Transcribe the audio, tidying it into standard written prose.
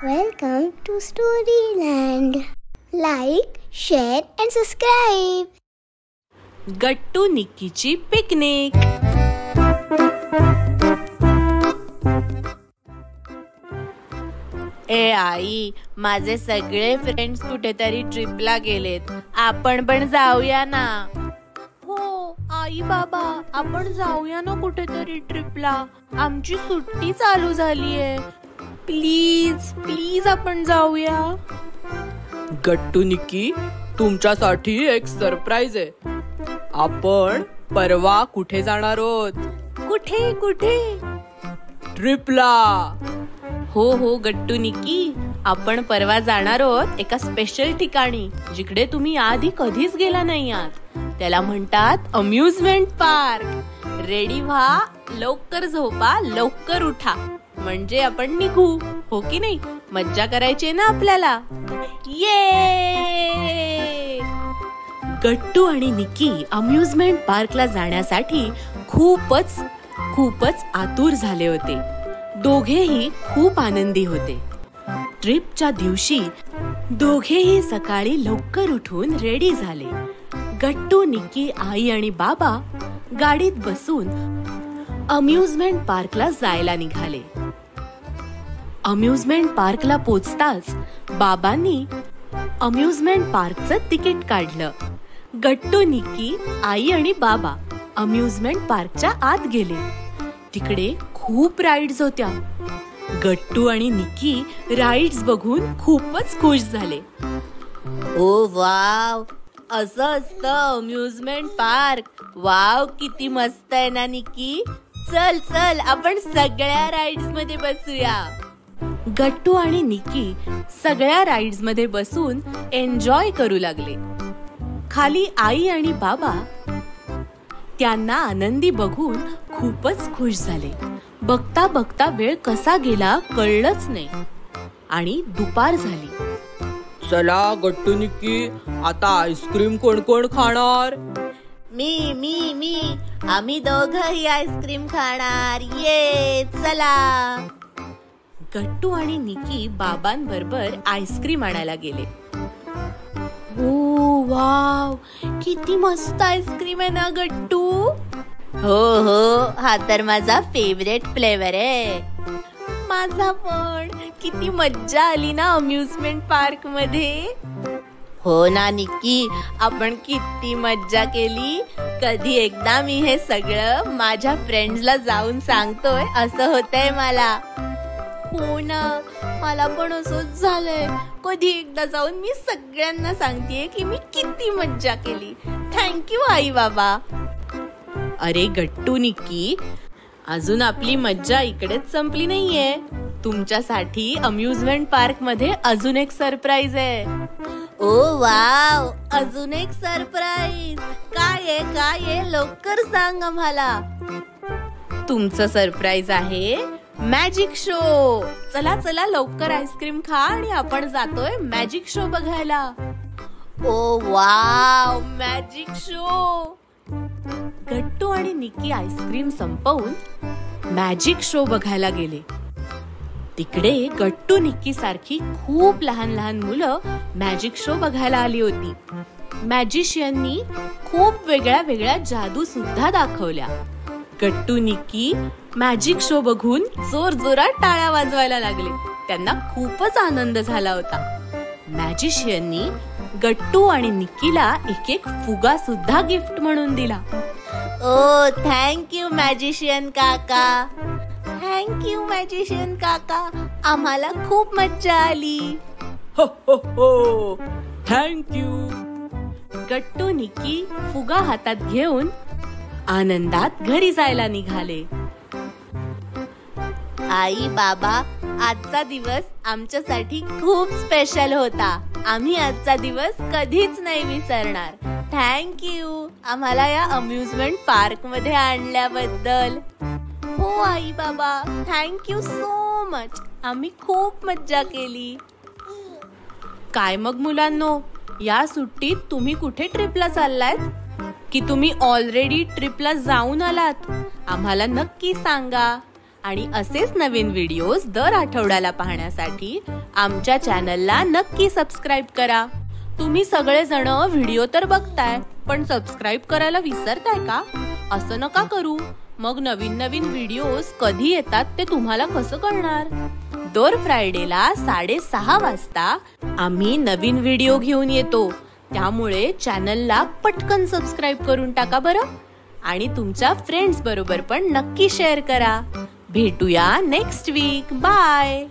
Welcome to Storyland. Like, share and subscribe. Gattu निक्कीची picnic. ए आई, माझे सगळे फ्रेंड्स कुठेतरी ट्रिपला गेलेत. आपण पण जाऊया ना. हो आई बाबा, आपण जाऊया ना कुठेतरी ट्रिपला. आमची सुट्टी चालू झालीये. प्लीज प्लीज आपण जाऊया. गट्टू निक्की, तुमच्यासाठी एक सरप्राईज आहे. आपण परवा कुठे जाणार आहोत? कुठे कुठे? ट्रिपला. हो गट्टू निक्की, आपण परवा जाणार आहोत एका स्पेशल ठिकाणी जिकडे तुम्ही आधी कधीच गेला नाही आहात. त्याला म्हणतात अम्युजमेंट पार्क. रेडी व्हा, लवकर झोपा, लवकर उठा, म्हणजे आपण निघू. हो की नाही? मज्जा करायची ना आपल्याला. ये! गट्टू आणि निक्की अम्युजमेंट पार्कला जाण्यासाठी खूपच आतुर झाले होते. दोघेही खूप आनंदी होते. ट्रिपच्या दिवशी दोघेही सकाळी लवकर उठून रेडी झाले. गट्टू, निक्की, आई आणि बाबा गाडीत बसून अम्युजमेंट पार्कला जायला निघाले. अम्युजमेंट पार्कला पोचताच बाबांनी अम्युजमेंट पार्कचं तिकीट काढलं. गट्टू, निक्की, आई आणि बाबा अम्युजमेंट पार्कच्या आत गेले. तिकडे खूप राईड्स होत्या. गट्टू आणि निक्की राईड्स बघून खूपच खुश झाले. ओ वाव, असं असतं अम्युजमेंट पार्क. वाव, किती मस्त आहे ना निक्की. चल चल, आपण सगळ्या राईड्स मध्ये बसूया. गट्टू आणि निक्की सगळ्या राईड्स मध्ये बसून एन्जॉय करू लागले. खाली आई आणि बाबा त्यांना आनंदी बघून खूपच खुश झाले. बघता बघता वेळ कसा गेला कळलंच नाही आणि दुपार झाली. चला गट्टू निक्की, आता आईस्क्रीम कोण कोण खाणार? मी मी मी आम्ही दोघंही आईस्क्रीम खाणार. ये चला. गट्टू आणि निक्की बाबांबरोबर आईस्क्रीम आणायला गेले. ओ वाव, किती मस्त आईस्क्रीम आहे ना गट्टू. हो, हा तर माझा फेवरेट फ्लेवर आहे. माझा पण. किती मज्जा आली ना अम्युजमेंट पार्क मध्ये. हो ना निक्की, आपण किती मज्जा केली. कधी एकदा मी हे सगळं माझ्या फ्रेंड्सला जाऊन सांगतोय असं होतंय मला. हो ना, मला पण असंच झालंय. कधी एकदा जाऊन मी सगळ्यांना सांगतेय की मी किती मज्जा केली. थँक्यू आई बाबा. अरे गट्टू, निक्की, अजून आपली मज्जा इकडेच संपली नाहीये. तुमच्यासाठी अम्युजमेंट पार्क मध्ये अजून एक सरप्राईज आहे. ओ वाव, अजून एक सरप्राईज. काय आहे? लवकर सांग आम्हाला. तुमचं सरप्राईज आहे मॅजिक शो. चला चला, लवकर आईस्क्रीम खा आणि आपण जातोय मॅजिक शो बघायला. ओ वाव, मॅजिक शो. गट्टू आणि निक्की आईस्क्रीम संपवून मॅजिक शो बघायला गेले. तिकडे गट्टू, निक्की सारखी खूप लहान लहान मुलं मॅजिक शो बघायला आली होती. मॅजिशियननी खूप वेगळ्या वेगळ्या जादू सुद्धा दाखवल्या. गट्टू, निक्की मॅजिक शो बघून जोर जोरात टाळ्या वाजवायला लागले. त्यांना खूपच आनंद झाला होता. मॅजिशियननी गट्टू आणि निक्कीला एक एक फुगा सुद्धा गिफ्ट म्हणून दिला. ओ थँक्यू मॅजिशियन काका. थँक्यू मॅजिशियन काका, आम्हाला खूप मज्जा आली. हो हो हो, थँक्यू. गट्टू, निक्की फुगा हातात घेऊन आनंदात घरी जायला निघाले. आई बाबा, आजचा दिवस आमच्यासाठी खूप स्पेशल होता. आम्ही आजचा दिवस कधीच नाही विसरणार. थँक्यू आम्हाला या अम्युजमेंट पार्क मध्ये आणल्याबद्दल. हो आई बाबा, थँक्यू सो मच. आम्ही खूप मज्जा केली. काय मग मुलांनो, या सुट्टीत तुम्ही कुठे ट्रिपला चाललात? की तुम्ही ऑलरेडी ट्रिपला जाऊन आलात? आम्हाला नक्की सांगा. आणि असेच नवीन व्हिडिओज दर आठवड्याला पाहण्यासाठी आमच्या चॅनलला नक्की सबस्क्राईब करा. तुम्ही सगळेजण व्हिडिओ तर बघताय, पण सबस्क्राईब करायला विसरताय का? असं नका करू. मग नवीन नवीन व्हिडिओज कधी येतात ते तुम्हाला कसं कळणार? दर फ्रायडेला 6:30 वाजता आम्ही नवीन व्हिडिओ घेऊन येतो. त्यामुळे चॅनलला पटकन सबस्क्राईब करून टाका बरं. आणि तुमच्या फ्रेंड्स बरोबर पण नक्की शेअर करा. भेटूया नेक्स्ट वीक. बाय.